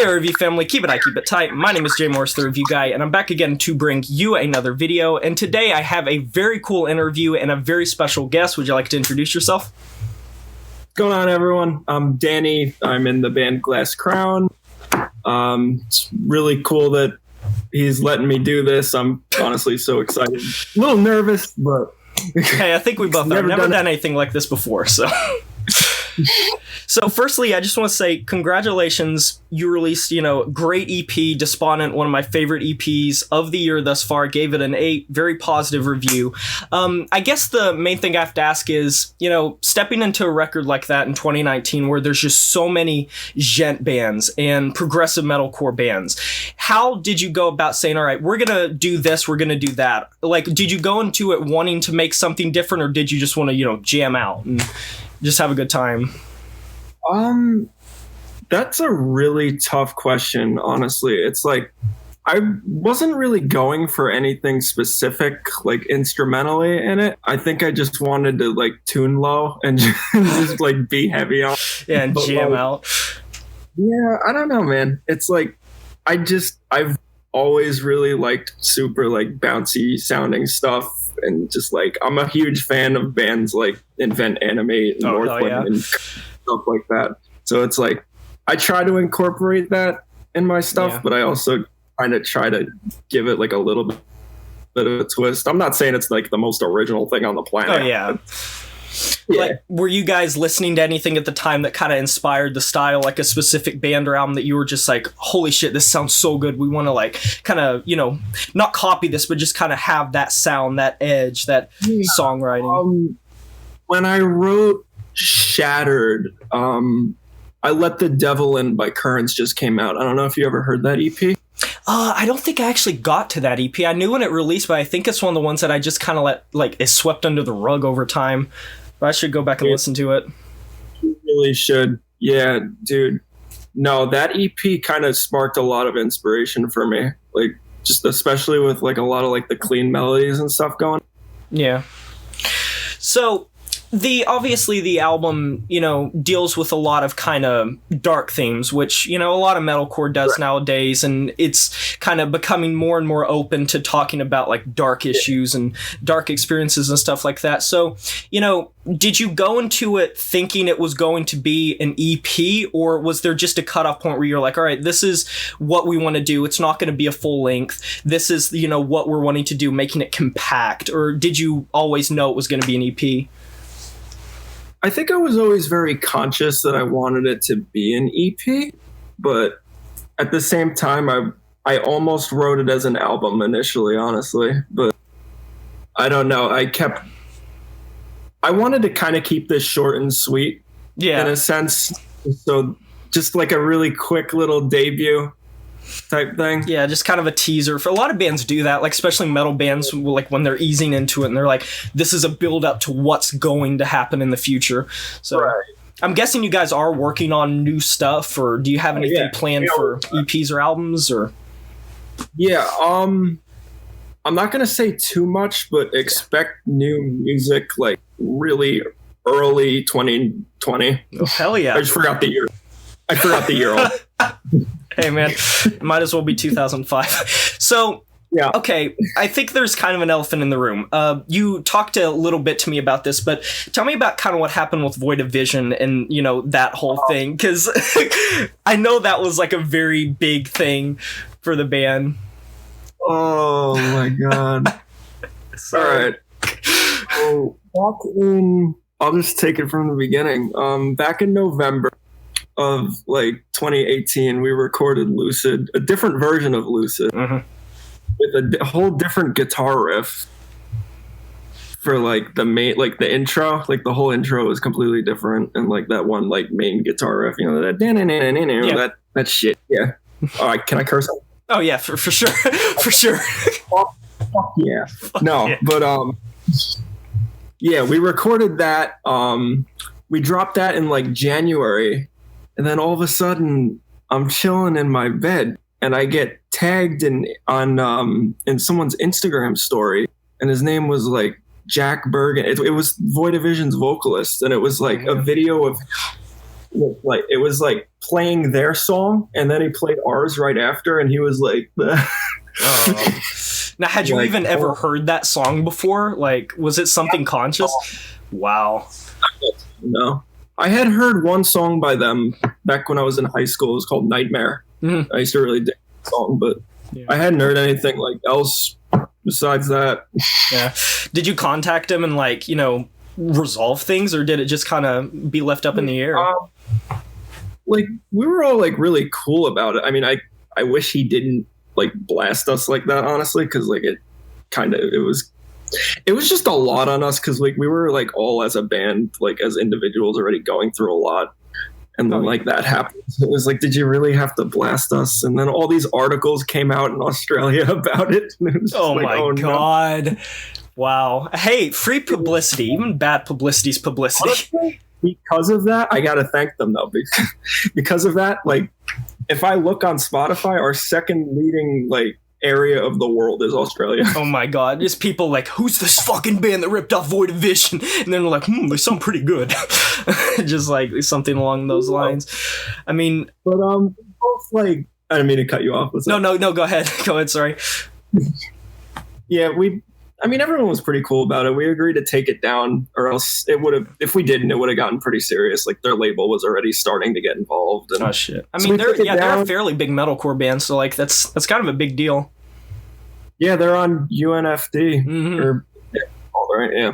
Hey review family, keep it tight. My name is Jay Morris, the review guy, and I'm back again to bring you another video. And today I have a very cool interview and a very special guest. Would you like to introduce yourself? What's going on, everyone? I'm Danny. I'm in the band Glass Crown. It's really cool that he's letting me do this. I'm honestly so excited. A little nervous, but hey, I think we both have never done anything like this before, so. So firstly, I just want to say congratulations. You released, great EP, Despondent, one of my favorite EPs of the year thus far. Gave it an 8, very positive review. I guess the main thing I have to ask is, stepping into a record like that in 2019 where there's just so many gent bands and progressive metalcore bands, how did you go about saying, all right, we're going to do this, we're going to do that? Like, did you go into it wanting to make something different, or did you just want to, jam out and just have a good time? That's a really tough question, honestly. It's like, I wasn't really going for anything specific, like instrumentally in it. I think I just wanted to like tune low and just like be heavy on. Yeah, and jam out. Yeah, I don't know, man. It's like, I've always really liked super like bouncy sounding stuff. And just like, I'm a huge fan of bands like Invent Animate and Northwind and stuff like that. So it's like, I try to incorporate that in my stuff, but I also kind of try to give it like a little bit of a twist. I'm not saying it's like the most original thing on the planet. Oh, yeah. Like, were you guys listening to anything at the time that kind of inspired the style, like a specific band or album that you were just like, holy shit, this sounds so good, we want to like kind of, not copy this, but just kind of have that sound, that edge, that songwriting? When I wrote Shattered, I Let the Devil In by Currents just came out. I don't know if you ever heard that EP. I don't think I actually got to that EP. I knew when it released, but I think it's one of the ones that I just kind of let, like, is swept under the rug over time. But I should go back and listen to it. You really should. Yeah, dude. No, that EP kind of sparked a lot of inspiration for me. Like, just especially with, like, a lot of, like, the clean melodies and stuff going. Yeah. So obviously the album, deals with a lot of kind of dark themes, which, a lot of metalcore does nowadays, and it's kind of becoming more and more open to talking about like dark issues and dark experiences and stuff like that. So, did you go into it thinking it was going to be an EP, or was there just a cutoff point where you're like, all right, this is what we want to do, it's not going to be a full length, this is, what we're wanting to do, making it compact? Or did you always know it was going to be an EP? I think I was always very conscious that I wanted it to be an EP, but at the same time, I almost wrote it as an album initially, honestly. But I don't know. I wanted to kind of keep this short and sweet, in a sense. So just like a really quick little debut type thing. Yeah, just kind of a teaser. For a lot of bands do that, like especially metal bands, like when they're easing into it and they're like, this is a build up to what's going to happen in the future. So I'm guessing you guys are working on new stuff, or do you have anything planned for EPs or albums? Or I'm not gonna say too much, but expect new music like really early 2020. Oh, hell yeah. I just forgot the year. Hey man, might as well be 2005. So, okay, I think there's kind of an elephant in the room. You talked a little bit to me about this, but tell me about kind of what happened with Void of Vision and, that whole thing, because I know that was like a very big thing for the band. Oh my God. All right. So I'll just take it from the beginning. Back in November of like 2018, we recorded Lucid, a different version of Lucid, with a whole different guitar riff for like the main, like the intro. Like the whole intro is completely different, and like that one like main guitar riff, that shit. Yeah. All right, can I curse? Oh yeah, for sure, for sure. Fuck yeah. But we recorded that. We dropped that in like January. And then all of a sudden, I'm chilling in my bed, and I get tagged in someone's Instagram story, and his name was like Jack Bergen. It was Void of Vision's vocalist, and it was like a video of like, it was like playing their song, and then he played ours right after, and he was like, Oh. Now, had you even ever heard that song before? Like, was it something conscious? Wow. No. I had heard one song by them back when I was in high school. It was called Nightmare. Mm-hmm. I used to really dig the song, but I hadn't heard anything like else besides that. Yeah. Did you contact him and, like, you know, resolve things, or did it just kind of be left up in the air? Like, we were all like really cool about it. I mean, I wish he didn't like blast us like that, honestly, because like it was just a lot on us, because like we were like all as a band, like as individuals, already going through a lot, and then like that happened. It was like, did you really have to blast us? And then all these articles came out in Australia about it. And it was oh like, my god. No. Wow. Hey, free publicity. Even bad publicity's publicity. Honestly, because of that, I gotta thank them though, because of that, like if I look on Spotify, our second leading like area of the world is Australia. Oh my god, just people like, who's this fucking band that ripped off Void of Vision? And then we're like, they sound pretty good. Just like something along those lines. I mean, but both like, I didn't mean to cut you off. No, go ahead. Go ahead, sorry. Yeah, everyone was pretty cool about it. We agreed to take it down, or else it would have, if we didn't, it would have gotten pretty serious. Like their label was already starting to get involved. And oh shit. I mean, they're a fairly big metalcore band, so like that's kind of a big deal. Yeah, they're on UNFD. Mm-hmm. Or, right, yeah.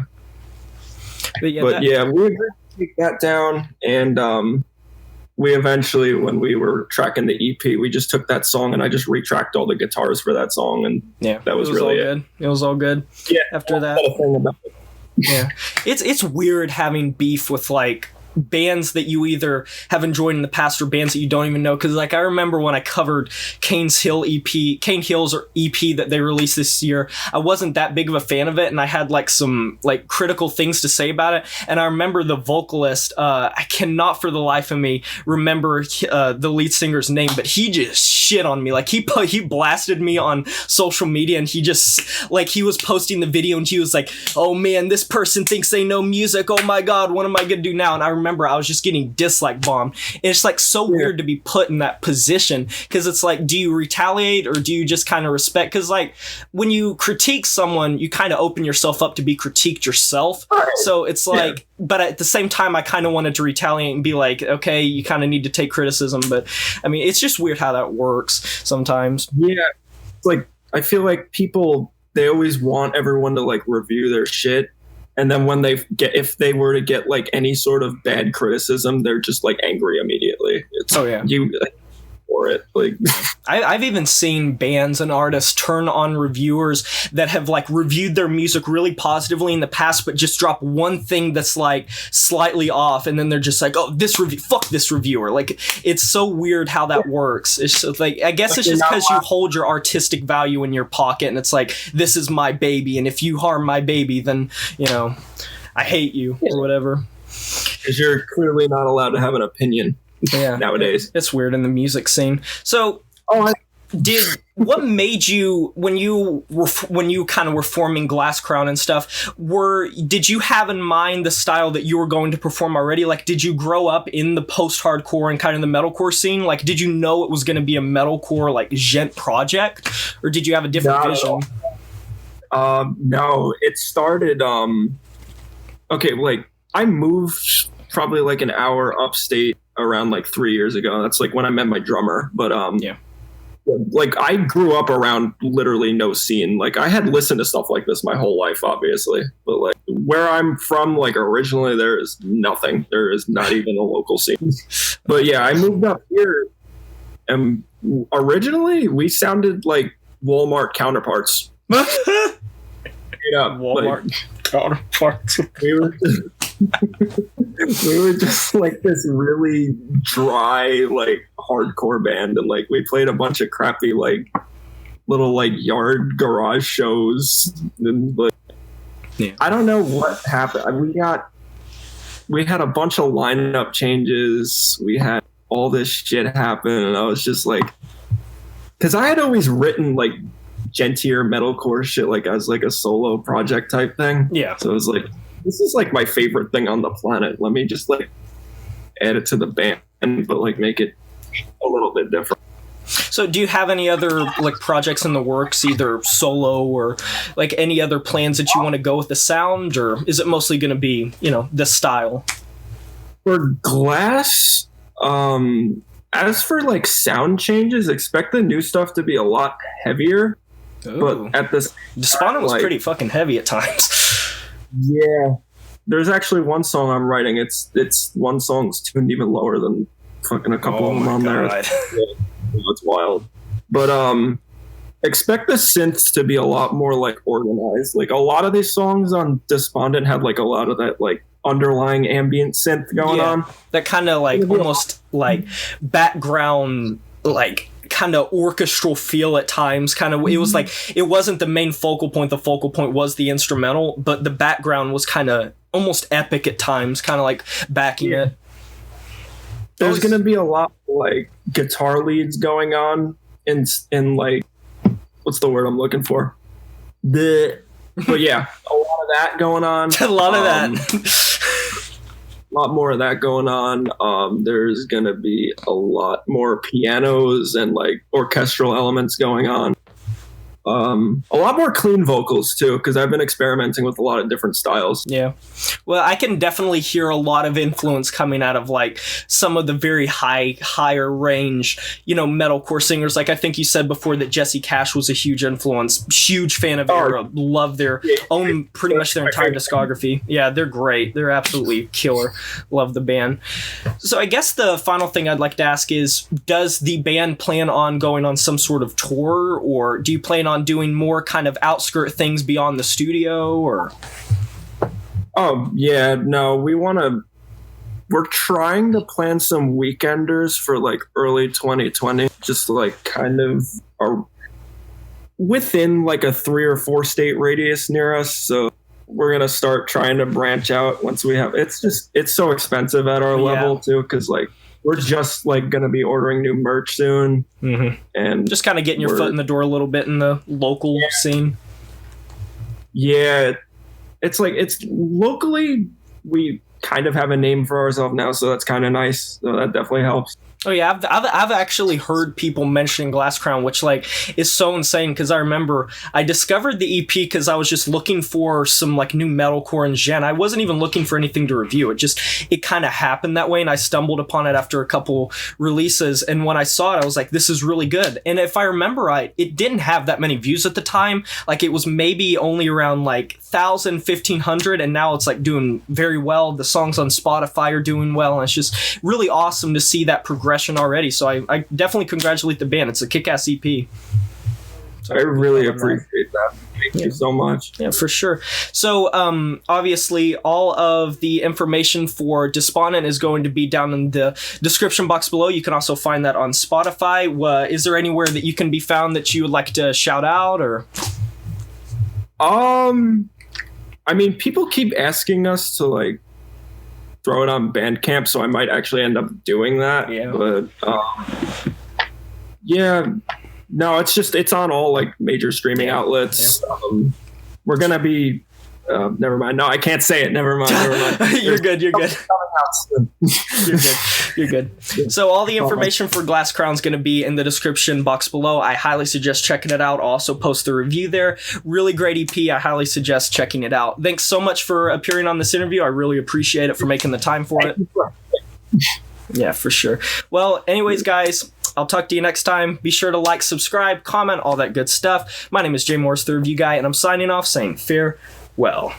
But we agreed to take that down, and we eventually, when we were tracking the EP, we just took that song and I just retracked all the guitars for that song, and that was really all good. It was all good. Yeah. After that, yeah, it's weird having beef with like bands that you either have enjoyed in the past or bands that you don't even know, because like I remember when I covered Cane Hill's EP that they released this year, I wasn't that big of a fan of it, and I had like some like critical things to say about it, and I remember the vocalist, I cannot for the life of me remember the lead singer's name, but he just shit on me. Like he blasted me on social media, and he just like, he was posting the video and he was like, oh man, this person thinks they know music, oh my god, what am I gonna do now? And I remember I was just getting dislike bombed. And it's like so weird to be put in that position, because it's like, do you retaliate or do you just kind of respect? Because like when you critique someone, you kind of open yourself up to be critiqued yourself. So it's like, but at the same time, I kind of wanted to retaliate and be like, okay, you kind of need to take criticism. But I mean, it's just weird how that works sometimes. Yeah, it's like I feel like people, they always want everyone to like review their shit. And then when if they were to get like any sort of bad criticism, they're just like angry immediately. You for it. Like I've even seen bands and artists turn on reviewers that have like reviewed their music really positively in the past, but just drop one thing that's like slightly off, and then they're just like, oh, fuck this reviewer. Like it's so weird how that works. It's just, like, I guess it's just because you hold your artistic value in your pocket, and it's like, this is my baby, and if you harm my baby, then you know I hate you or whatever. Because you're clearly not allowed to have an opinion. Yeah, nowadays it's weird in the music scene. So what made you, when you kind of were forming Glass Crown and stuff, did you have in mind the style that you were going to perform already? Like, did you grow up in the post-hardcore and kind of the metalcore scene? Like, did you know it was going to be a metalcore like gent project, or did you have a different vision? No, it started okay, like I moved probably like an hour upstate around like 3 years ago. That's like when I met my drummer. But like I grew up around literally no scene. Like I had listened to stuff like this my whole life, obviously, but like where I'm from, like originally there is nothing. There is not even a local scene. But yeah, I moved up here, and originally we sounded like Walmart counterparts. Yeah, Walmart counterparts. We were just like this really dry, like hardcore band, and like we played a bunch of crappy, like little like yard garage shows, and like I don't know what happened. We had a bunch of lineup changes. We had all this shit happen, and I was just like, because I had always written like gentier metalcore shit, like as like a solo project type thing. Yeah. So it was like, this is like my favorite thing on the planet. Let me just like add it to the band, but like make it a little bit different. So do you have any other like projects in the works, either solo or like any other plans that you want to go with the sound, or is it mostly going to be, this style? For Glass, as for like sound changes, expect the new stuff to be a lot heavier. Ooh. But at this Despondent was pretty fucking heavy at times. Yeah. There's actually one song I'm writing. It's one song's tuned even lower than fucking a couple of them on there. It's wild. But expect the synths to be a lot more like organized. Like a lot of these songs on Despondent have like a lot of that like underlying ambient synth going on. That kind of like almost like background, like kind of orchestral feel at times. Kind of, it was like, it wasn't the main focal point. The focal point was the instrumental, but the background was kind of almost epic at times, kind of like backing it. There's going to be a lot like guitar leads going on in like, what's the word I'm looking for? But yeah, a lot of that going on. A lot of that. A lot more of that going on. There's going to be a lot more pianos and like orchestral elements going on. A lot more clean vocals too, because I've been experimenting with a lot of different styles. Yeah. Well, I can definitely hear a lot of influence coming out of like some of the very higher range, metalcore singers. Like I think you said before that Jesse Cash was a huge influence. Huge fan of Era. Love their own pretty much their entire discography. Yeah, they're great. They're absolutely killer. Love the band. So I guess the final thing I'd like to ask is, does the band plan on going on some sort of tour, or do you plan on doing more kind of outskirt things beyond the studio, or? Oh yeah, no, we're trying to plan some weekenders for like early 2020, just like kind of are within like a 3 or 4 state radius near us. So we're going to start trying to branch out once we have, it's so expensive at our level too. 'Cause like, we're just like going to be ordering new merch soon, and just kind of getting your foot in the door a little bit in the local scene. Yeah, it's locally we kind of have a name for ourselves now, so that's kind of nice. So that definitely helps. Oh yeah, I've actually heard people mentioning Glass Crown, which like is so insane, because I remember I discovered the EP because I was just looking for some like new metalcore in gen. I wasn't even looking for anything to review. It kind of happened that way, and I stumbled upon it after a couple releases. And when I saw it, I was like, this is really good. And if I remember right, it didn't have that many views at the time. Like it was maybe only around like 1,000, 1,500, and now it's like doing very well. The songs on Spotify are doing well, and it's just really awesome to see that progression already. So I definitely congratulate the band. It's a kick-ass EP. So I really appreciate that. Thank you so much. Yeah, for sure. So obviously all of the information for Despondent is going to be down in the description box below. You can also find that on Spotify. Is there anywhere that you can be found that you would like to shout out, or? I mean, people keep asking us to like throw it on Bandcamp, so I might actually end up doing that. Yeah. But no, it's on all like major streaming outlets. Yeah. We're gonna be. Never mind. No, I can't say it. Never mind. You're good. You're good. You're good. So all the information for Glass Crown is going to be in the description box below. I highly suggest checking it out. I'll also post the review there. Really great EP. I highly suggest checking it out. Thanks so much for appearing on this interview. I really appreciate it, for making the time for it. Yeah, for sure. Well, anyways, guys, I'll talk to you next time. Be sure to like, subscribe, comment, all that good stuff. My name is Jay Morris, the Review Guy, and I'm signing off saying farewell.